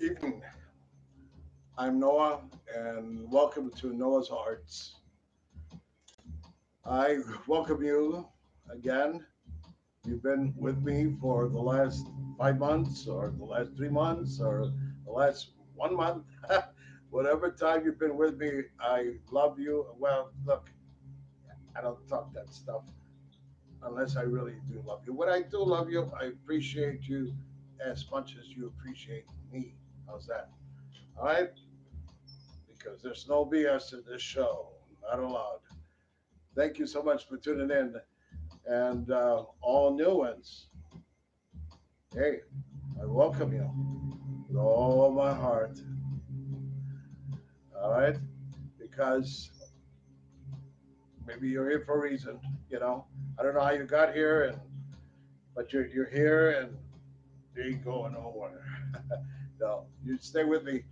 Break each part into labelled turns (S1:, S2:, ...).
S1: Evening. I'm Noah, and welcome to Noah's Arts. I welcome you again. You've been with me for the last 5 months, or the last 3 months, or the last 1 month. Whatever time you've been with me, I love you. Well, look, I don't talk that stuff unless I really do love you. When I do love you, I appreciate you as much as you appreciate me. How's that? All right? Because there's no BS in this show. Not allowed. Thank you so much for tuning in. And all new ones, hey, I welcome you with all my heart. All right? Because maybe you're here for a reason, you know. I don't know how you got here, but you're here and you ain't going nowhere. No, you stay with me.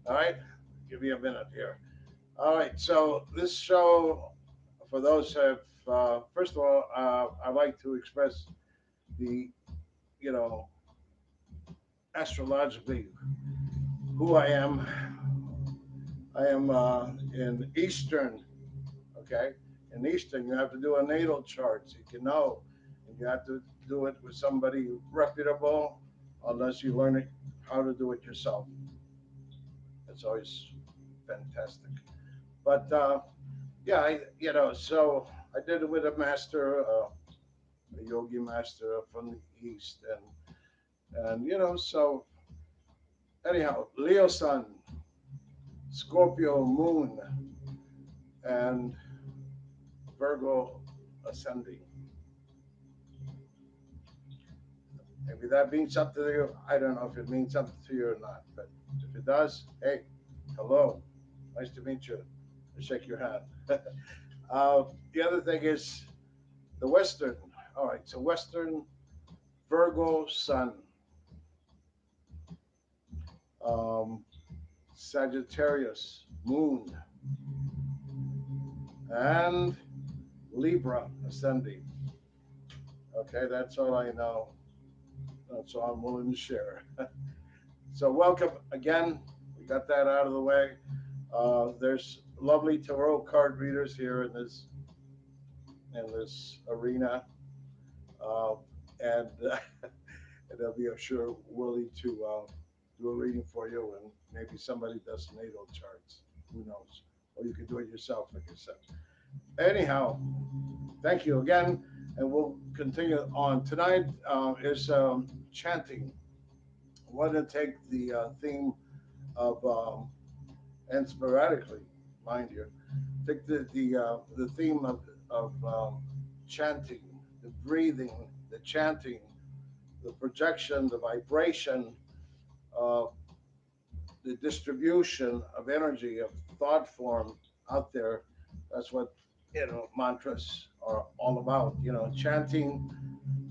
S1: All right? Give me a minute here. All right, so this show, for those who have, first of all, I'd like to express the, you know, astrologically who I am. I am in Eastern, okay? In Eastern, you have to do a natal chart so you can know. And you have to do it with somebody reputable, unless you learn it how to do it yourself. It's always fantastic. But yeah, so I did it with a master, a yogi master from the East. So anyhow, Leo Sun, Scorpio Moon, and Virgo Ascending. Maybe that means something to you. I don't know if it means something to you or not, but if it does, hey, hello, nice to meet you. I shake your hand. The other thing is the Western. All right, so Western Virgo Sun, um, Sagittarius Moon, and Libra Ascending. Okay, that's all I know. That's all I'm willing to share. So welcome again. We got that out of the way. There's lovely tarot card readers here in this arena, uh, and and they'll be, I'm sure, willing to do a reading for you, and maybe somebody does natal charts. Who knows? Or you can do it yourself, like I said. Anyhow, thank you again, and we'll continue on. Tonight is chanting. I want to take the theme of and sporadically, mind you, take the theme of chanting, the breathing, the chanting, the projection, the vibration, uh, the distribution of energy of thought form out there. That's what mantras are all about. Chanting,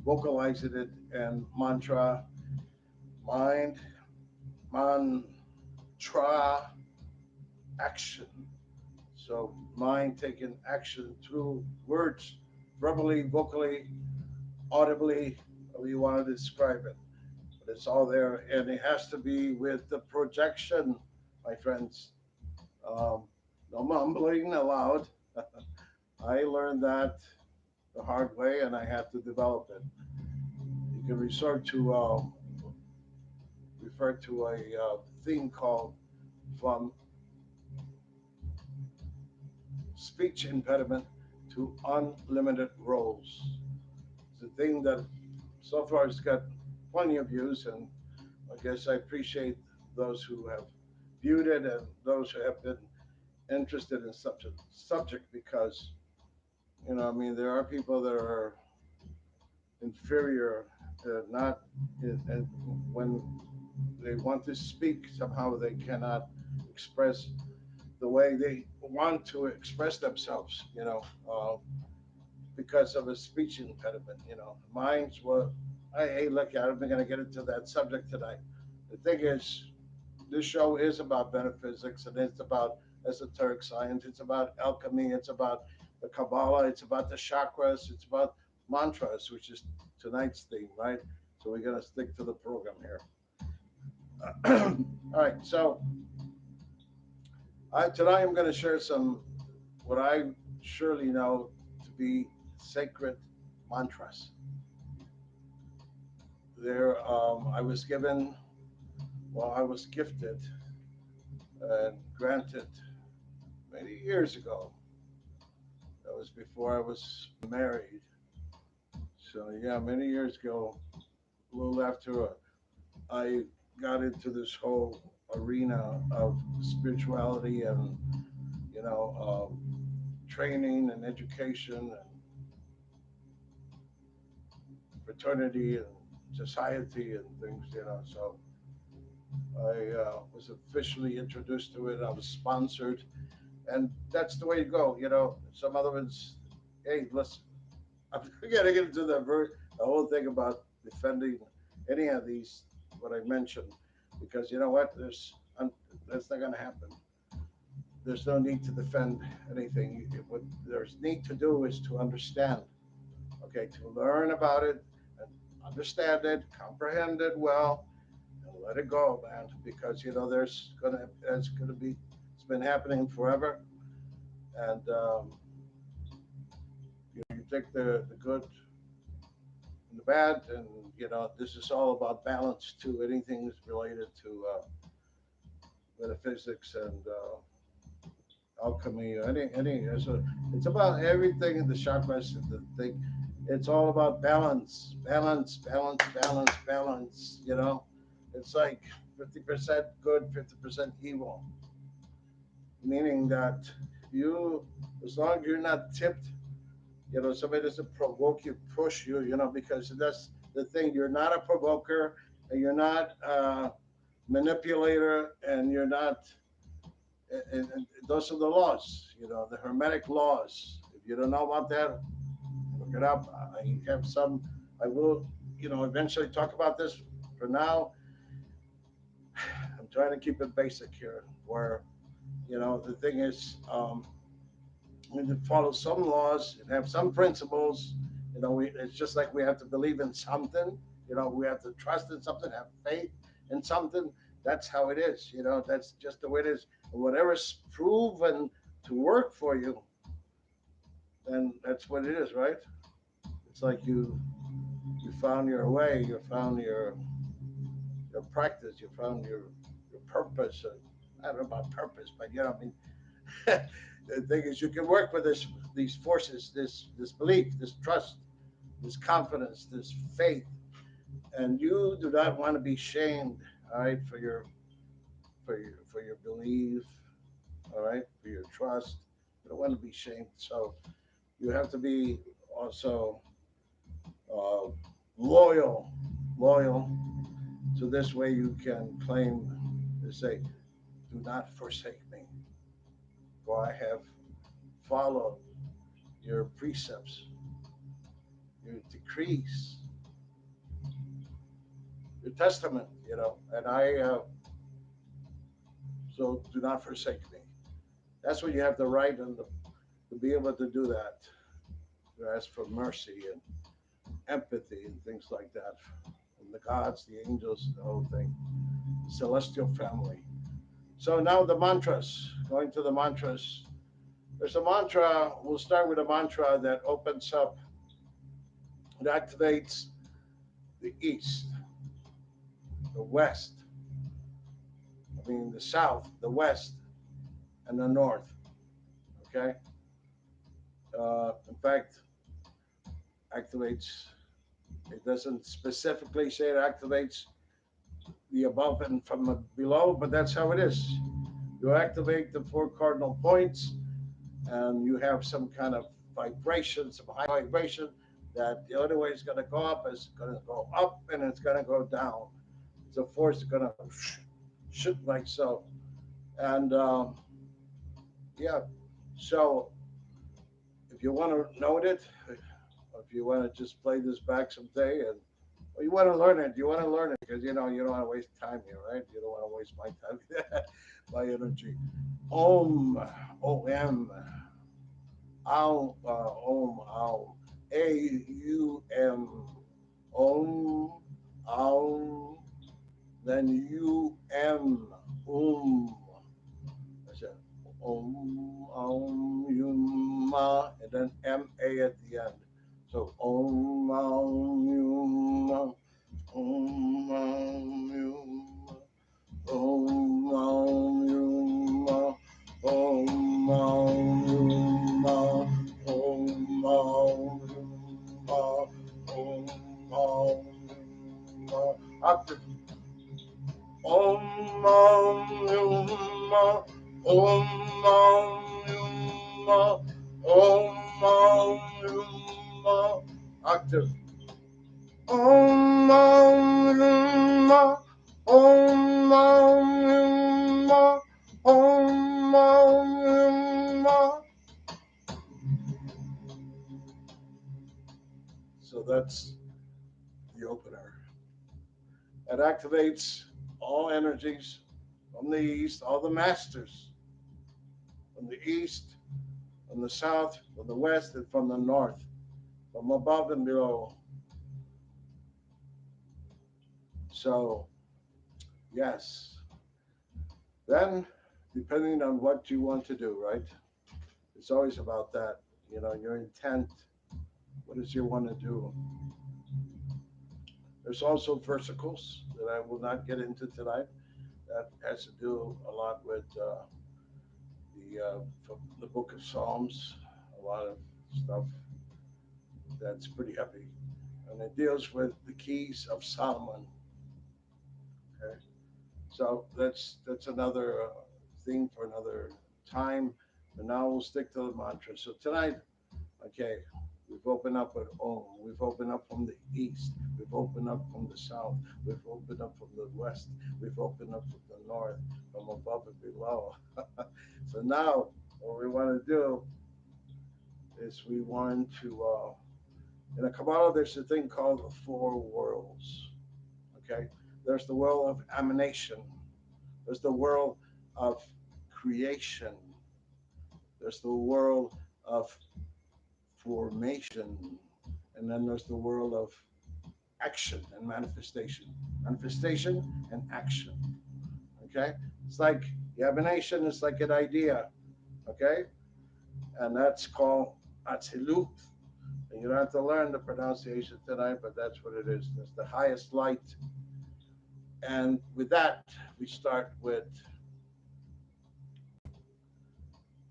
S1: vocalizing it, and mantra, mind, mantra, action. So mind taking action through words, verbally, vocally, audibly, however you want to describe it. But it's all there, and it has to be with the projection, my friends. Um, no mumbling allowed. I learned that the hard way, and I had to develop it. You can refer to a thing called from speech impediment to unlimited roles. It's a thing that so far has got plenty of views, and I guess I appreciate those who have viewed it and those who have been interested in such a subject because, I mean, there are people that are inferior, not, and when they want to speak, somehow they cannot express the way they want to express themselves, because of a speech impediment. Mine's what, hey, look, I'm not going to get into that subject tonight. The thing is, this show is about metaphysics and it's about esoteric science. It's about alchemy. It's about the Kabbalah. It's about the chakras. It's about mantras, which is tonight's theme, right? So we're going to stick to the program here. All right, so tonight I'm going to share some what I surely know to be sacred mantras. There, I was given, well, I was gifted and granted many years ago. That was before I was married. So yeah, many years ago, a little after I got into this whole arena of spirituality and you know training and education and fraternity and society and things, So I was officially introduced to it. I was sponsored, and that's the way to go. Some other ones, hey, let's. I'm getting into the whole thing about defending any of these what I mentioned, because you know what, that's not going to happen. There's no need to defend anything. What there's need to do is to understand, okay, to learn about it and understand it, comprehend it well, and let it go, man. Because it's gonna be, it's been happening forever, and you take the good and the bad, and this is all about balance too. Anything that's related to metaphysics and alchemy, it's about everything in the chakras and the thing. It's all about balance, balance, balance, balance, balance. It's like 50% good, 50% evil, meaning that you, as long as you're not tipped, somebody doesn't provoke you, push you, because that's the thing. You're not a provoker, and you're not a manipulator, and you're not. And those are the laws, the Hermetic laws. If you don't know about that, look it up. I have some. I will, eventually talk about this. For now, I'm trying to keep it basic here. Where, the thing is, we need to follow some laws and have some principles. It's just like we have to believe in something. We have to trust in something, have faith in something. That's how it is. That's just the way it is. And whatever's proven to work for you, then that's what it is, right? It's like you found your way, you found your practice, you found your purpose. I don't know about purpose, but I mean, the thing is, you can work with these forces, this belief, this trust, this confidence, this faith, and you do not want to be shamed, all right, for your belief, all right, for your trust. You don't want to be shamed, so you have to be also uh, loyal, loyal. So this way you can claim to say, "Do not forsake me, for I have followed your precepts, your decrees, your testament." And so do not forsake me. That's when you have the right and to be able to do that. To ask for mercy and empathy and things like that. And the gods, the angels, the whole thing. Celestial family. So now the mantras. Going to the mantras. There's a mantra. We'll start with a mantra that opens up, it activates the east, the west, the south, the west, and the north. Okay? In fact, activates, it doesn't specifically say it activates the above and from the below, but that's how it is. You activate the four cardinal points, and you have some kind of vibration, some high vibration, that the only way it's going to go up is going to go up, and it's going to go down. The force is going to shoot like so. And yeah, so if you want to note it, if you want to just play this back someday, and or you want to learn it, because you don't want to waste time here, right? You don't want to waste my time, my energy. Om, om, ow, om, ow, aum, om, ow, then U-M, I said Ma, and then M-A at the end. So Ma, Ma. Om Aum Yum Om Aum Yum Om Aum Yum Om Aum Yum Active. Om Aum Yum Om Aum Yum Om Aum Yum Active. Om Aum Yum Om Aum Yum Om Aum Yum. So that's the opener. It activates all energies from the east, all the masters from the east, from the south, from the west, and from the north, from above and below. So, yes. Then, depending on what you want to do, right? It's always about that. You know, your intent. What does you want to do? There's also versicles that I will not get into tonight. That has to do a lot with from the Book of Psalms. A lot of stuff that's pretty heavy, and it deals with the keys of Solomon. Okay, so that's another thing for another time. But now we'll stick to the mantra. So tonight, okay, we've opened up with Om. We've opened up from the east. We've opened up from the south. We've opened up from the west. We've opened up from the north, from above and below. So now, what we want to do is we want to, in a Kabbalah, there's a thing called the four worlds. Okay? There's the world of emanation. There's the world of creation. There's the world of formation. And then there's the world of action and manifestation. Manifestation and action. Okay? It's like the emanation is like an idea. Okay? And that's called Atzilut. And you don't have to learn the pronunciation tonight, but that's what it is. That's the highest light. And with that, we start with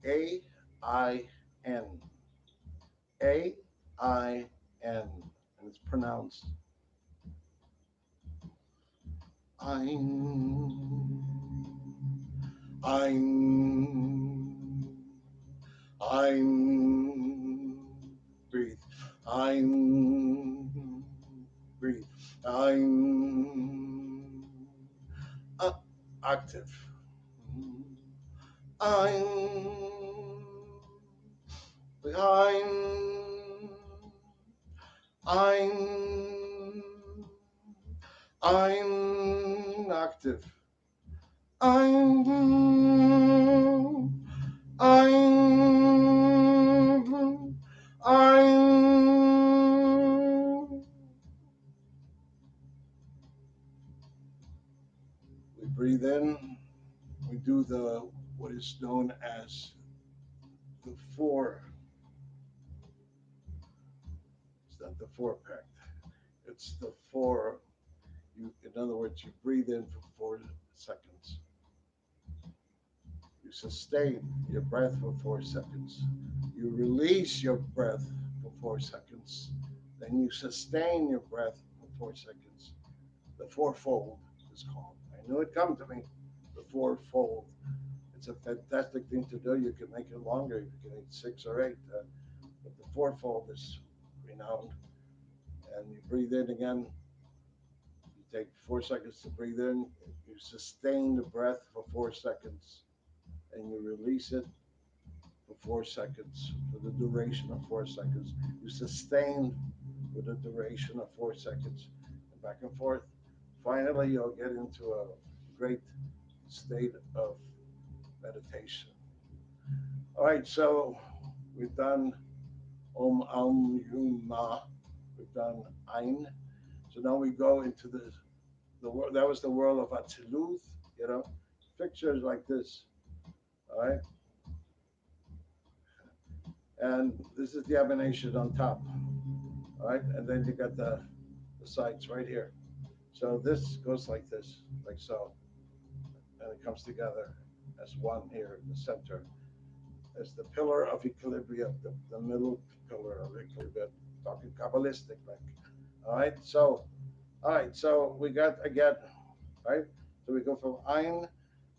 S1: A-I-N. A-I-N. And it's pronounced Ein. Ein. Ein. Breathe. Ein. Breathe. Ein. Octave. Ein. Ein. Ein. Ein. Octave. Ein. Ein. Ein. We breathe in. We do the what is known as the four. It's not the four pact. It's the four. In other words, you breathe in for 4 seconds. You sustain your breath for 4 seconds. You release your breath for 4 seconds. Then you sustain your breath for 4 seconds. The fourfold is called. I knew it'd come to me. The fourfold. It's a fantastic thing to do. You can make it longer. You can make 6 or 8. But the fourfold is renowned. And you breathe in again. You take 4 seconds to breathe in. You sustain the breath for 4 seconds. And you release it for 4 seconds, for the duration of 4 seconds. You sustain with a duration of 4 seconds. And back and forth. Finally, you'll get into a great state of meditation. All right, so we've done Om Aum Yum Ma. We've done Ein. So now we go into the that was the world of Atziluth, you know, pictures like this, all right? And this is the emanation on top, all right? And then you got the sides right here. So this goes like this, like so, and it comes together as one here in the center. As the pillar of equilibrium, the middle pillar of equilibrium, talking Kabbalistic, like, all right? So we got again, right? So we go from Ein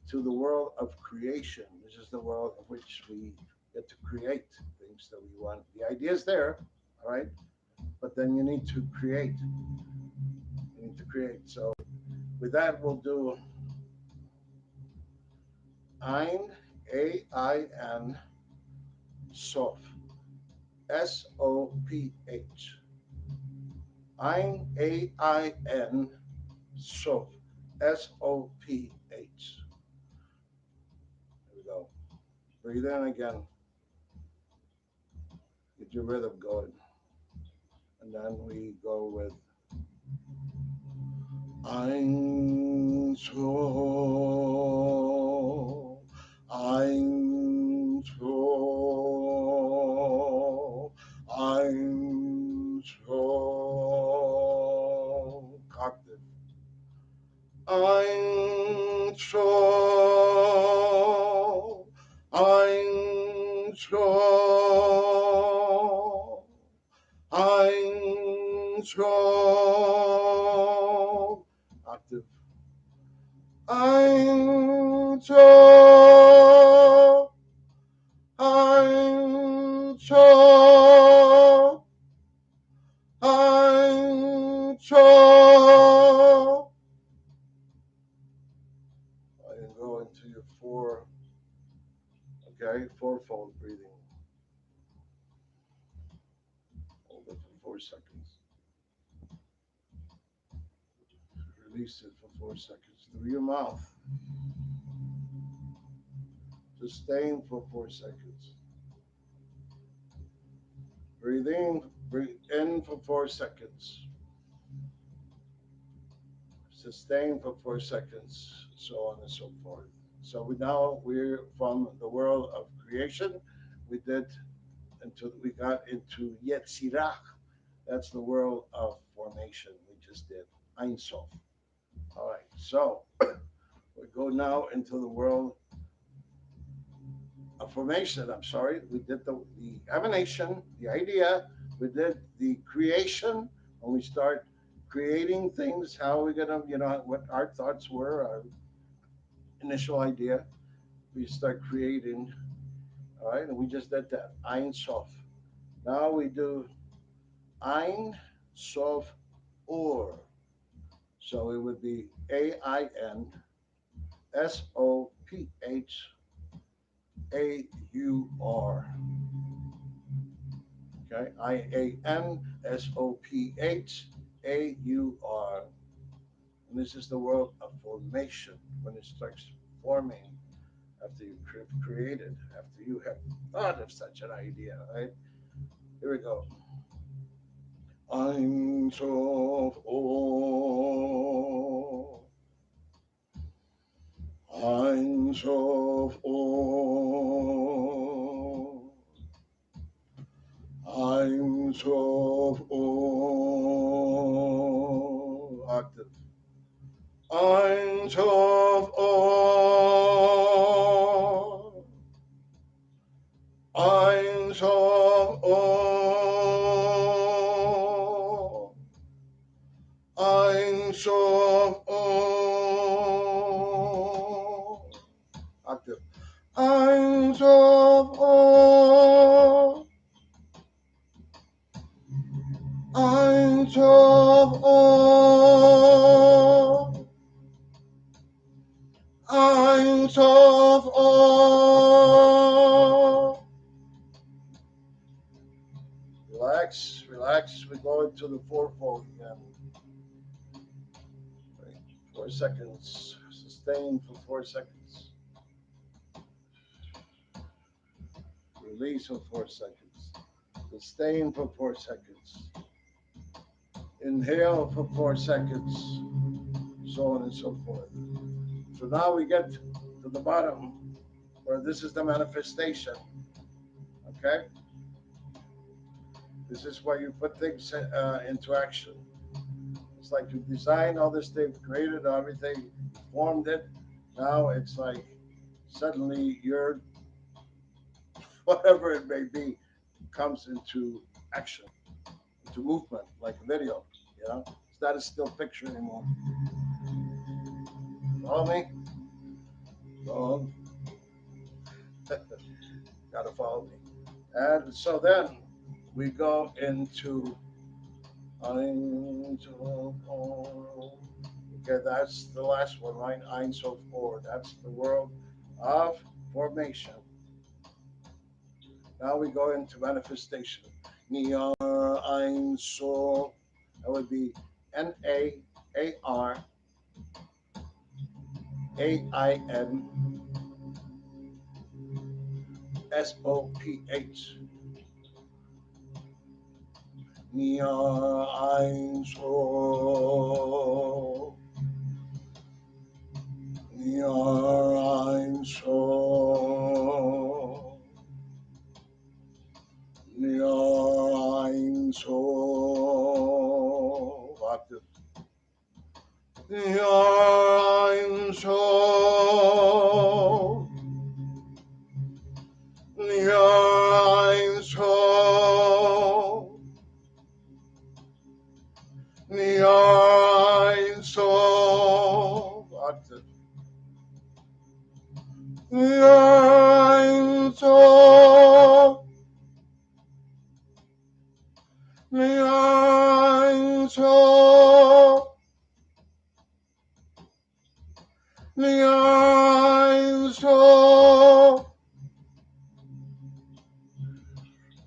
S1: to the world of creation. This is the world of which we get to create things that we want. The idea is there, all right? But then you need to create. You need to create. So with that, we'll do Ein, A-I-N, Sof, S-O-P-H. Ein, A-I-N, Sof, S-O-P-H. There we go. Breathe in again. Get your rhythm going. And then we go with Ein So, Ein So, Ein So, octave. Ein So, Ein So, Ein So, octave. Ein So, Ein So, Ein So. And go into your fourfold breathing. Hold it for 4 seconds. Release it for 4 seconds through your mouth. Sustain for 4 seconds. Breathe in for 4 seconds. Sustain for 4 seconds, so on and so forth. So we're from the world of creation. We got into Yetzirah. That's the world of formation. We just did Ein Sof. All right, so we go now into the world of formation. I'm sorry, we did the emanation, the idea. We did the creation, and we start creating things. How are we gonna, what our thoughts were, our initial idea. We start creating. All right, and we just did that Ein Sof. Now we do Ein Sof Or. So it would be AINSOPHAUR. Okay, IANSOPHAUR. And this is the world of formation, when it starts forming after you created, after you have thought of such an idea, right? Here we go. Ein Sof O. Ein Sof O. Ein Sof O. Octave. Ein Sof O. Ein Sof O. Ein Sof O. Octave. Ein Sof O. Ein Sof O. Ein Sof O. Relax, relax. We go into the fourfold again. 4 seconds. Sustain for 4 seconds. Release for 4 seconds. Sustain for 4 seconds. Inhale for 4 seconds. so on and so forth. So now we get to the bottom, where this is the manifestation. Okay? This is where you put things into action. It's like you designed all this thing, created everything, formed it. Now it's like suddenly your whatever it may be comes into action, into movement, like a video. You know, it's not a still picture anymore. Follow me? Go on. Gotta follow me. And so then we go into okay, that's the last one, right? Ein Sof Or. That's the world of formation. Now we go into manifestation. Niar Ein Sof. That would be NAARAINSOPH. Niar Ein Sof. Niar Ein Sof. Niar Ein Sof. Octave. Niar Ein Sof. Niar Ein Sof. Niar Ein Sof. Octave. Niar Ein Sof. Niar Ein Sof. Niar Ein Sof.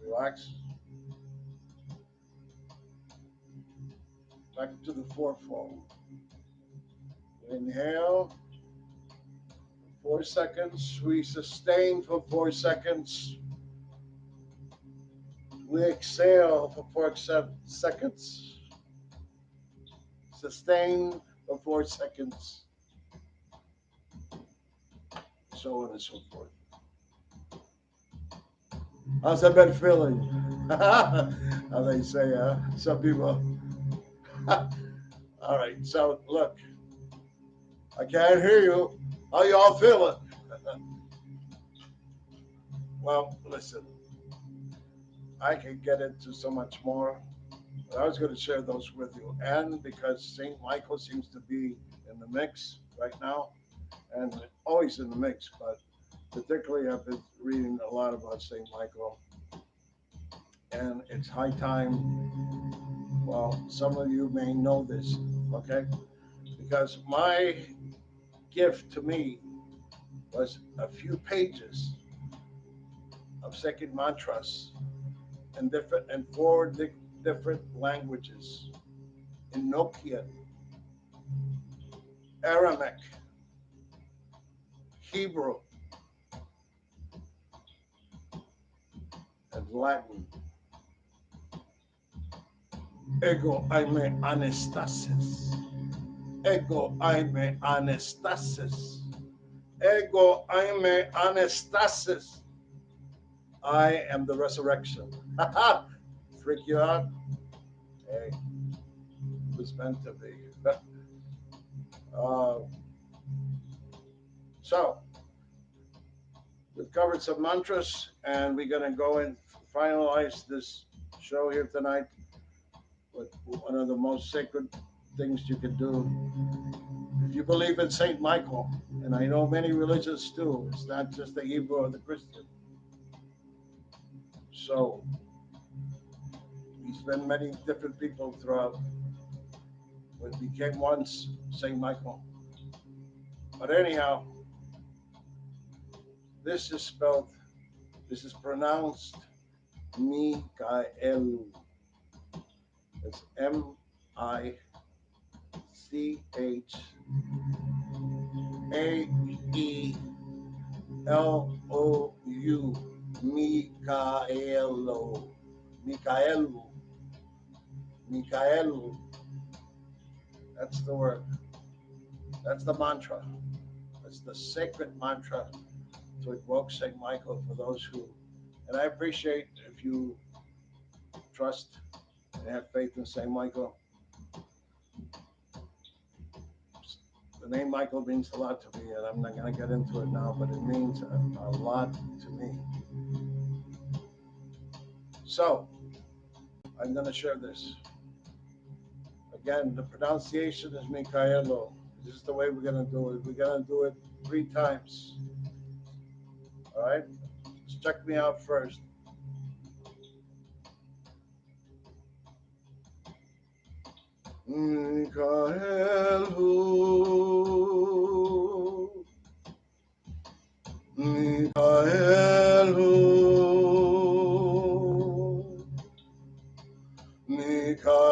S1: Relax. Back to the fourfold. Inhale. 4 seconds. We sustain for 4 seconds. We exhale for 4 seconds. Sustain for 4 seconds. So on and so forth. How's that been feeling? How they say, some people. All right, so look, I can't hear you. How y'all feeling? Well, listen, I can get into so much more, but I was going to share those with you. And because St. Michael seems to be in the mix right now, and always in the mix, but particularly I've been reading a lot about St. Michael, and it's high time. Well, some of you may know this, okay? Because my gift to me was a few pages of sacred mantras in four different languages: Enochian, Aramaic, Hebrew, and Latin. Ego aime anastasis. Ego aime anastasis. Ego aime anastasis. I am the resurrection. Freak you out? Hey, it was meant to be. So, we've covered some mantras, and we're going to go and finalize this show here tonight with one of the most sacred things you can do. If you believe in St. Michael, and I know many religions do, it's not just the Hebrew or the Christian. So, he's been many different people throughout what became once St. Michael. But anyhow, this is pronounced Mikael. It's Michaelou. Mikaelu. That's the word. That's the mantra. It's the sacred mantra to invoke Saint Michael for those who, and I appreciate if you trust and have faith in Saint Michael. The name Michael means a lot to me, and I'm not going to get into it now, but it means a lot to me. So, I'm going to share this. Again, the pronunciation is Michaelo. This is the way we're going to do it. We're going to do it 3 times. All right? Just check me out first. Michaelu, Michaelu, Michaelu.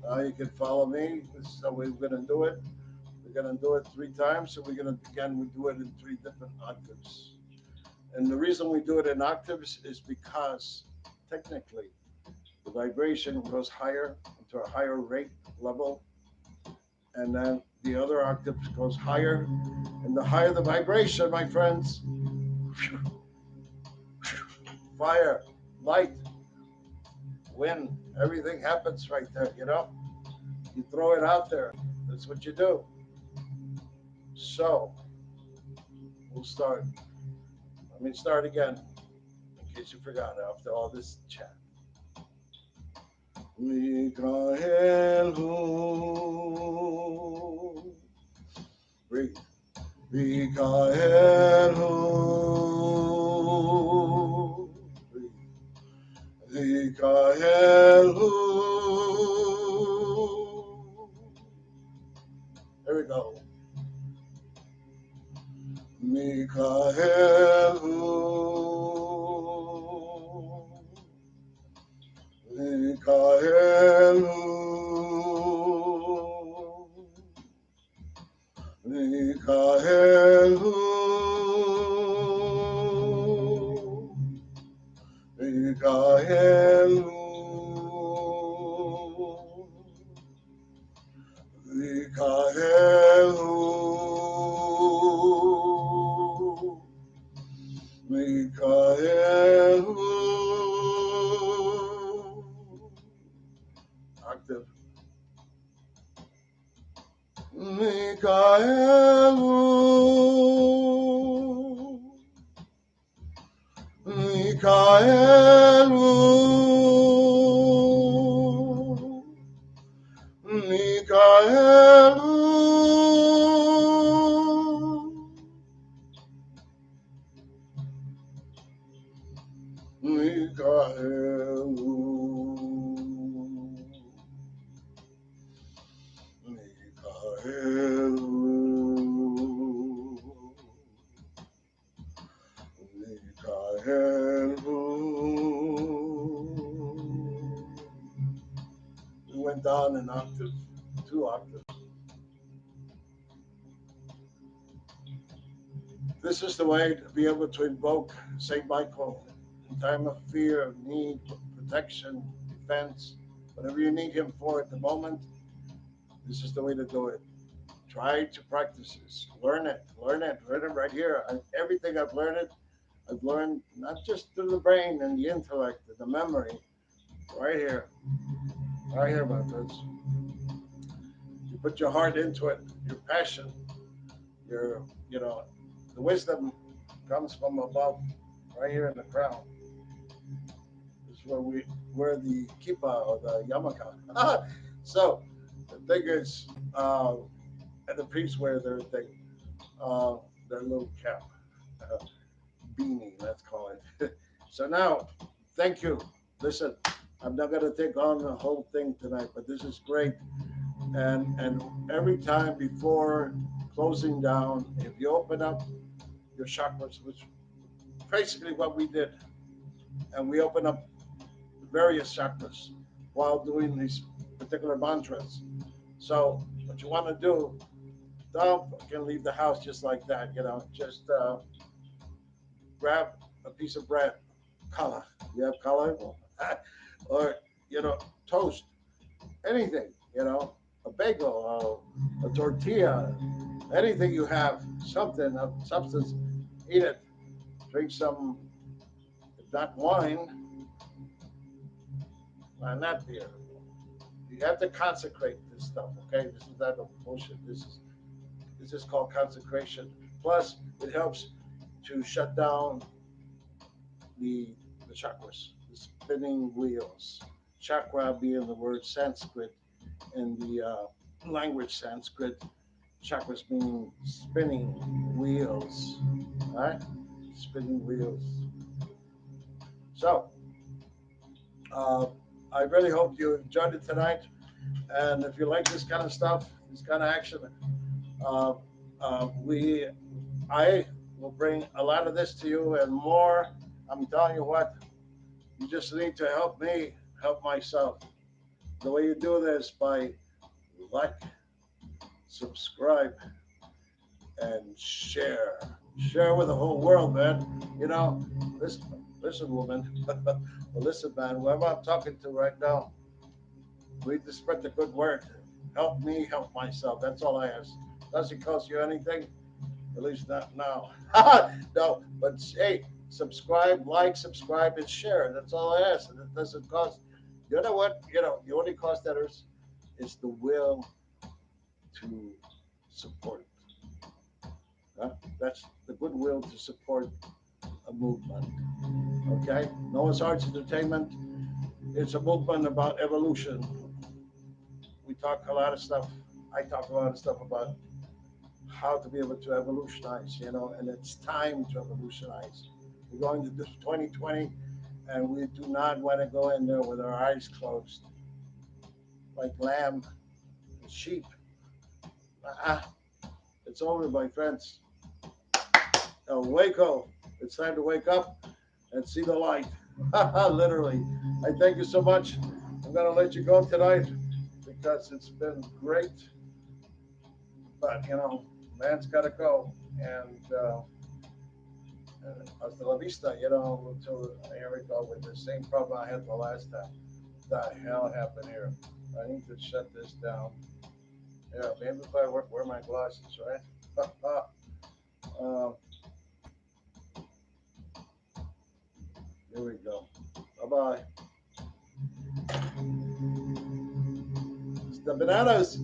S1: Now you can follow me. This is how we're going to do it. We're going to do it 3 times. So we're going to, again, we do it in 3 different octaves. And the reason we do it in octaves is because technically the vibration goes higher into a higher rate level, and then the other octave goes higher, and the higher the vibration, my friends, fire, light, wind, everything happens right there, you know? You throw it out there. That's what you do. So we'll start. Let me start again, in case you forgot after all this chat. Michaelu, breathe. Michaelu, breathe. Michaelu. There we go. Michaelu, Michaelu, Michaelu, Michaelu, Michaelu, Michaelu. Octave. Michaelu, Michaelu, Michaelu, Michaelu, Michaelu, Michaelu. We went down an octave, 2 octaves. This is the way to be able to invoke Saint Michael in time of fear, need, protection, defense, whatever you need him for at the moment. This is the way to do it. Try to practice this. Learn it right here. Everything I've learned not just through the brain and the intellect and the memory, right here, my friends. You put your heart into it, your passion, the wisdom comes from above, right here in the crown. This is where we wear the kippa or the yarmulke. So the thing is, and the priests wear their thing, their little cap, beanie, let's call it. So now, thank you. Listen, I'm not going to take on the whole thing tonight, but this is great. And every time before closing down, if you open up your chakras, which basically what we did, and we open up various chakras while doing these particular mantras. So what you want to do, don't fucking leave the house just like that, just grab a piece of bread, challah. You have challah? Or you know, toast, anything, you know, a bagel, a tortilla, anything you have, something of substance, eat it. Drink some, if not wine, not beer. You have to consecrate this stuff, okay? This is not a bullshit. This is called consecration. Plus, it helps to shut down the the chakras, the spinning wheels. Chakra being the word Sanskrit in the language Sanskrit, chakras meaning spinning wheels, right? Spinning wheels. So, uh, I really hope you enjoyed it tonight. And if you like this kind of stuff, this kind of action, uh, we, I will bring a lot of this to you and more. I'm telling you what, you just need to help me help myself. The way you do this by like, subscribe, and share. Share with the whole world, man. You know, listen, woman. Well, listen, man. Whoever I'm talking to right now, we need to spread the good word. Help me help myself. That's all I ask. Doesn't cost you anything, at least not now. No, but hey, subscribe, like, subscribe, and share. That's all I ask, and it doesn't cost. You know what? You know, the only cost that is the will to support. That's the goodwill to support a movement. Okay, Noah's Arts Entertainment. It's a movement about evolution. We talk a lot of stuff. I talk a lot of stuff about how to be able to evolutionize, you know, and it's time to evolutionize. We're going to this 2020, and we do not want to go in there with our eyes closed, like lamb and sheep. Ah, it's over, my friends. Waco, it's time to wake up and see the light. Literally. I thank you so much. I'm going to let you go tonight because it's been great. But, you know, man's got to go. And hasta la vista, you know, until here we go with the same problem I had the last time. What the hell happened here? I need to shut this down. Yeah, maybe if I wear my glasses, right? uh, here we go. Bye bye. It's the bananas.